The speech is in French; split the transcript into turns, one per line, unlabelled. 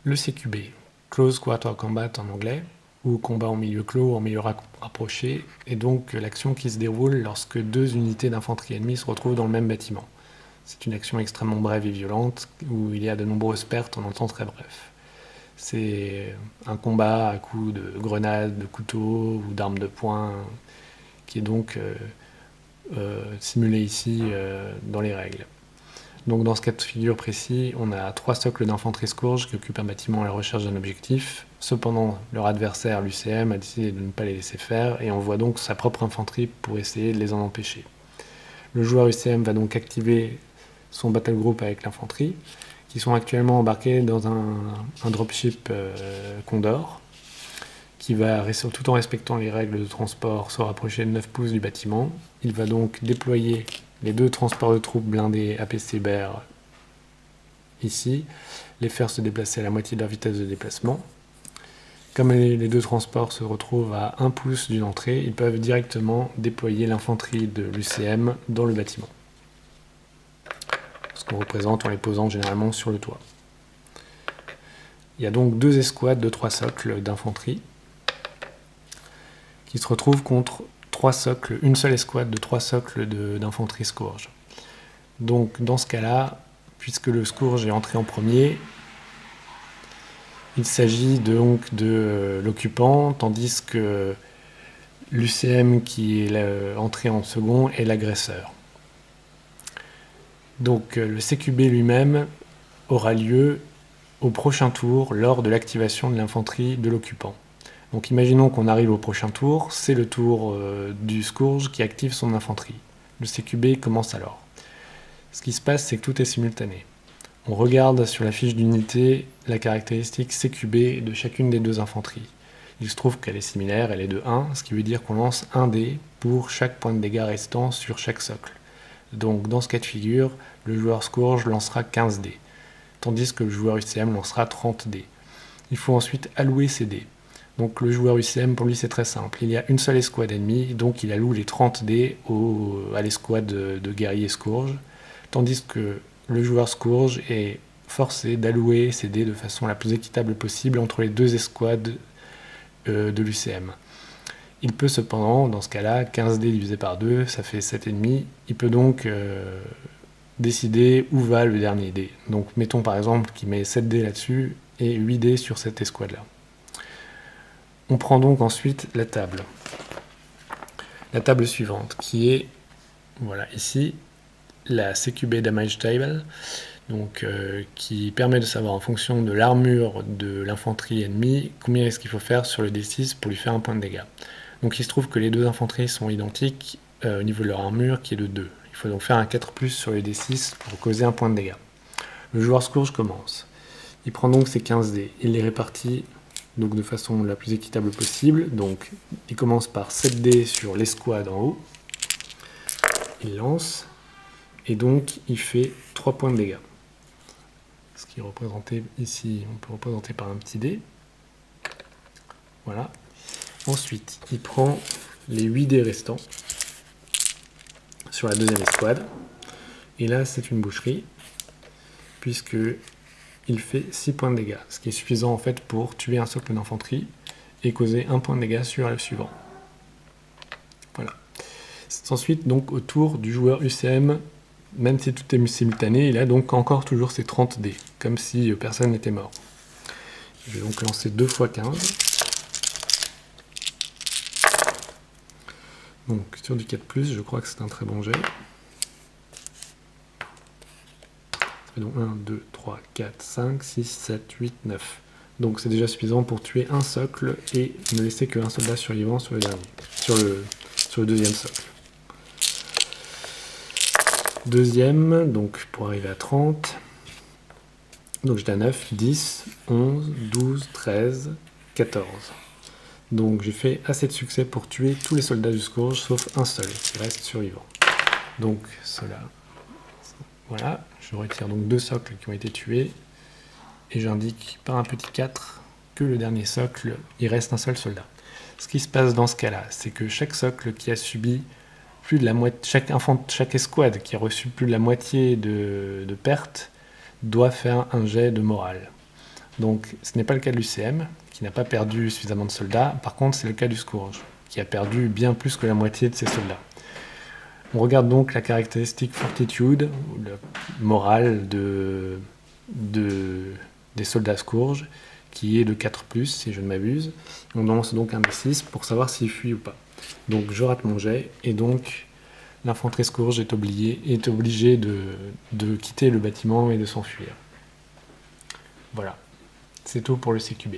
Le CQB, Close Quarter Combat en anglais, ou combat en milieu clos ou en milieu rapproché, est donc l'action qui se déroule lorsque deux unités d'infanterie ennemie se retrouvent dans le même bâtiment. C'est une action extrêmement brève et violente, où il y a de nombreuses pertes en un temps très bref. C'est un combat à coups de grenades, de couteaux ou d'armes de poing, qui est donc simulé ici dans les règles. Donc dans ce cas de figure précis, on a 3 socles d'infanterie Scourge qui occupent un bâtiment à la recherche d'un objectif. Cependant, leur adversaire, l'UCM, a décidé de ne pas les laisser faire et envoie donc sa propre infanterie pour essayer de les en empêcher. Le joueur UCM va donc activer son battle group avec l'infanterie, qui sont actuellement embarqués dans un dropship Condor, qui va, tout en respectant les règles de transport, se rapprocher de 9 pouces du bâtiment. Il va donc déployer les 2 transports de troupes blindés APC Bear ici, les faire se déplacer à la moitié de leur vitesse de déplacement. Comme les 2 transports se retrouvent à 1 pouce d'une entrée, ils peuvent directement déployer l'infanterie de l'UCM dans le bâtiment. Ce qu'on représente en les posant généralement sur le toit. Il y a donc 2 escouades de 3 socles d'infanterie qui se retrouvent contre 3 socles, une seule escouade de 3 socles d'infanterie Scourge. Donc dans ce cas-là, puisque le Scourge est entré en premier, il s'agit donc de l'occupant, tandis que l'UCM qui est entré en second est l'agresseur. Donc le CQB lui-même aura lieu au prochain tour lors de l'activation de l'infanterie de l'occupant. Donc imaginons qu'on arrive au prochain tour, c'est le tour du Scourge qui active son infanterie. Le CQB commence alors. Ce qui se passe, c'est que tout est simultané. On regarde sur la fiche d'unité la caractéristique CQB de chacune des 2 infanteries. Il se trouve qu'elle est similaire, elle est de 1, ce qui veut dire qu'on lance 1 dé pour chaque point de dégâts restant sur chaque socle. Donc dans ce cas de figure, le joueur Scourge lancera 15 dés, tandis que le joueur UCM lancera 30 dés. Il faut ensuite allouer ces dés. Donc le joueur UCM, pour lui, c'est très simple. Il y a une seule escouade ennemie, donc il alloue les 30 dés à l'escouade de guerriers Scourge, tandis que le joueur Scourge est forcé d'allouer ses dés de façon la plus équitable possible entre les 2 escouades de l'UCM. Il peut cependant, dans ce cas-là, 15 dés divisé par 2, ça fait 7,5. Il peut donc décider où va le dernier dé. Donc mettons par exemple qu'il met 7 dés là-dessus et 8 dés sur cette escouade-là. On prend donc ensuite la table. La table suivante, qui est, voilà, ici, la CQB Damage Table, donc, qui permet de savoir en fonction de l'armure de l'infanterie ennemie, combien est-ce qu'il faut faire sur le D6 pour lui faire un point de dégâts. Donc il se trouve que les 2 infanteries sont identiques au niveau de leur armure, qui est de 2. Il faut donc faire un 4+, sur le D6 pour causer un point de dégâts. Le joueur Scourge commence. Il prend donc ses 15 dés. Il les répartit donc de façon la plus équitable possible. Donc il commence par 7 dés sur l'escouade en haut. Il lance. Et donc il fait 3 points de dégâts. Ce qui est représenté ici, on peut représenter par un petit dé. Voilà. Ensuite, il prend les 8 dés restants sur la deuxième escouade. Et là, c'est une boucherie, puisque il fait 6 points de dégâts, ce qui est suffisant en fait pour tuer un socle d'infanterie et causer 1 point de dégâts sur le suivant. Voilà. C'est ensuite donc au tour du joueur UCM, même si tout est simultané, il a donc encore toujours ses 30 dés, comme si personne n'était mort. Je vais donc lancer 2 x 15. Donc sur du 4+, je crois que c'est un très bon jet. Et donc 1, 2, 3, 4, 5, 6, 7, 8, 9. Donc c'est déjà suffisant pour tuer un socle et ne laisser qu'un soldat survivant sur le dernier, sur le deuxième socle. Deuxième, donc pour arriver à 30. Donc j'étais à 9, 10, 11, 12, 13, 14. Donc j'ai fait assez de succès pour tuer tous les soldats du Scourge, sauf un seul qui reste survivant. Donc cela. Voilà, je retire donc 2 socles qui ont été tués. Et j'indique par un petit 4 que le dernier socle, il reste un seul soldat. Ce qui se passe dans ce cas-là, c'est que chaque socle qui a subi plus de la moitié, chaque escouade qui a reçu plus de la moitié de pertes, doit faire un jet de morale. Donc ce n'est pas le cas de l'UCM, qui n'a pas perdu suffisamment de soldats. Par contre, c'est le cas du Scourge, qui a perdu bien plus que la moitié de ses soldats. On regarde donc la caractéristique fortitude, ou le moral des soldats Scourge, qui est de 4+, si je ne m'abuse. On lance donc un D6 pour savoir s'il fuit ou pas. Donc je rate mon jet, et donc l'infanterie Scourge est obligée de quitter le bâtiment et de s'enfuir. Voilà, c'est tout pour le CQB.